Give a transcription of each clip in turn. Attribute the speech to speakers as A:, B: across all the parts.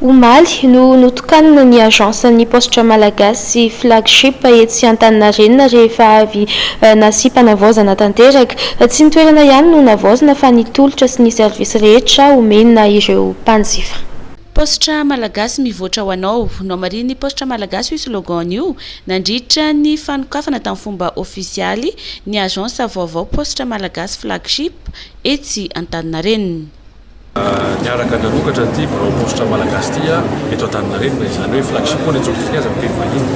A: Omaly no notokanina ny agence ny postra malagasy flagship etsy Antaninarenina rehefa avy nasipana-vaozana tanteraka. Tsy ny toerana ihany no navaozana fa ny tolotra sy ny servisy rehetra omenina ireo mpanjifa.
B: Postra malagasy mivoatra ho anao no mariny postra malagasy io slogan io nandritra ny fanokafana tamin'ny fomba ofisialy ny agence vaovao postra malagasy flagship etsy Antaninarenina.
C: Niaraka nanokatra ty birao postra malagasy ty eto Antaninarenina izany hoe flagship ho netsofika aza miteny vahiny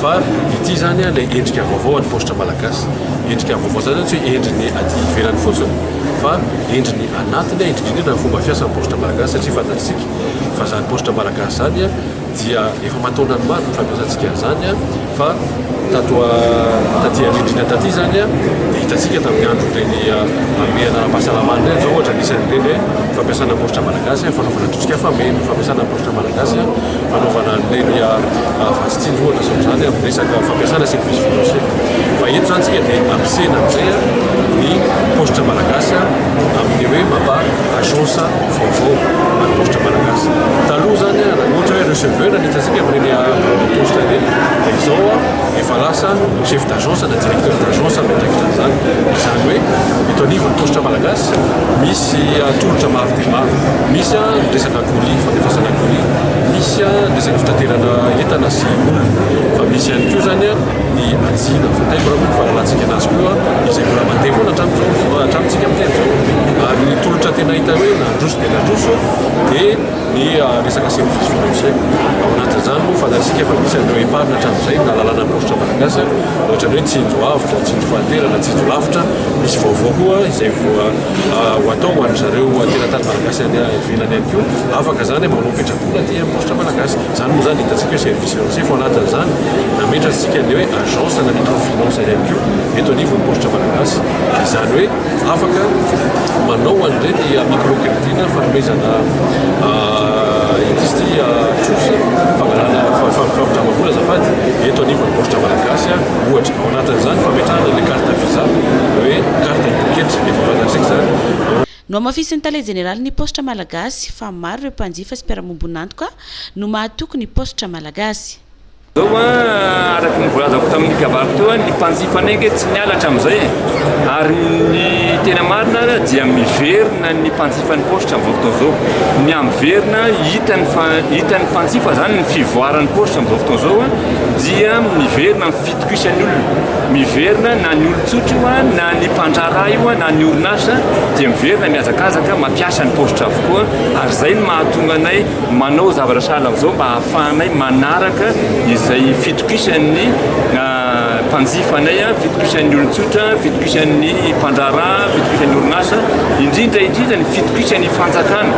C: fa ity zany ilay endrika vaovao any postra malagasy. Endrika vaovao zany tsy hoe endriny aty ivelany fotsiny fa endriny anatiny indrindra fomba fiasan'ny postra malagasy satria fantatsika fa zany postra malagasy zany dia efa mataonany maro ny fampiasantsika zany fa taty rindrina taty zany dia hitatsika tamin'ny andro reny ame anara-pahasalamana reny zao ohatra anisan'ny reny hoe fampiasana postra malagasy fanaovana tosika fameno, fampiasana postra malagasy fanaovana reny vasitsinjo ohatra zao zany amin'ny resaka fampiasana service financier. Fa eto zany tsika dia ampisena amizay ny postra malagasy amin'ny hoe mapa agence vaovao amin'ny postra malagasy. Taloha zany ohatra hoe receveur ny hitatsika amin'ireny postra reny dia izao efa lasa chef d'agence na directeur d'agence miandraikitra an'izany. Izany hoe eto anivon'ny postra malagasy misy tolotra maro dia maro. Misy resaka colis, fampiasana colis, misy resaka fitaterana entana sy olona, fa misy ihany koa zany ny atsina fatay mbola fahalalantsika anazy koa izay mbola mandeha foana hatramintsika amin'izay zao. Ary ny tolotra tena hita hoe nandroso dia nandroso dia ny resaka service financier. Ao anatin'izany moa fantatsika efa misy an'ireo épargne hatramin'izay na lalàna postra malagasy ohatra ny hoe tsinjo avitra, tsinjo fahaterana, tsinjo lavitra. Misy vaovao koa izay ho atao ho an'ny zareo teratany malagasy any ivelany ihany koa afaka zany manao petrapola aty amin'ny postra malagasy. Zany moa zany hitatsika hoe service financier fa anatin'izany nametratsika ny hoe agence na microfinance ihany koa eto anivon'ny postra malagasy. Izany hoe afaka manao an'ireny microcrédit na fanomezana itisy tsosa fangalana fampidramabola azafady eto anivon'ny postra malagasy ohatra. Ao anatin'izany fametrahana le carte visa hoe carte hypoketra efa fantatsika zany.
B: No amafisin'ny tale général ny postra malagasy fa maro ireo mpanjifa sy mpiara-mombonantoka no mahatoky ny postra malagasy.
D: Zao araky ny volazako tamin'ny kavariko teo ny mpanjifa nenge tsy mialatra amin'izay ary ny tena marina dia miverina ny mpanjifa ny postra amin'izao fotoana zao. Miverina hitan'ny mpanjifa zany ny fivoaran'ny postra amin'izao fotoana zao dia miverina ny fitokisany olona, miverina na ny olon-tsotra na ny mpandrara io na ny orinasa dia miverina miazakazaka mampiasa ny postra avokoa. Ary zay no mahatonga anay manao zavatra sahala amin'izao mba hahafahanay manaraka izay fitokisan'ny mpanjifanay, fitokisan'ny olon-tsotra, fitokisan'ny mpandrara, fitokisan'ny orinasa, indrindra ny fitokisan'ny fanjakana.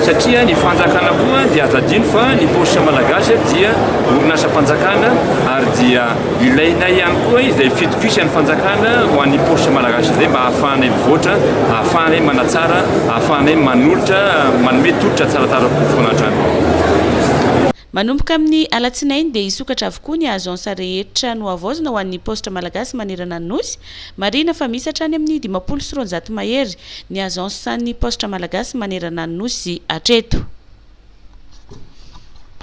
D: Satria ny fanjakana koa dia azadino fa ny postra malagasy dia orinasa mpanjakana ary dia ilaina ihany koa izay fitokisan'ny fanjakana ho an'ny postra malagasy izay mba hahafahanay mivoatra, hahafahanay manatsara, hahafahanay manolotra, manome tolotra tsaratsara foana hatrany.
B: Manomboka amin'ny alatsinainy dia hisokatra avokoa ny agence rehetra no avaozana ho an'ny postra malagasy manerana ny nosy. Marina fa misy hatrany amin'ny 590 mahery ny agence ny postra malagasy manerana ny nosy hatreto.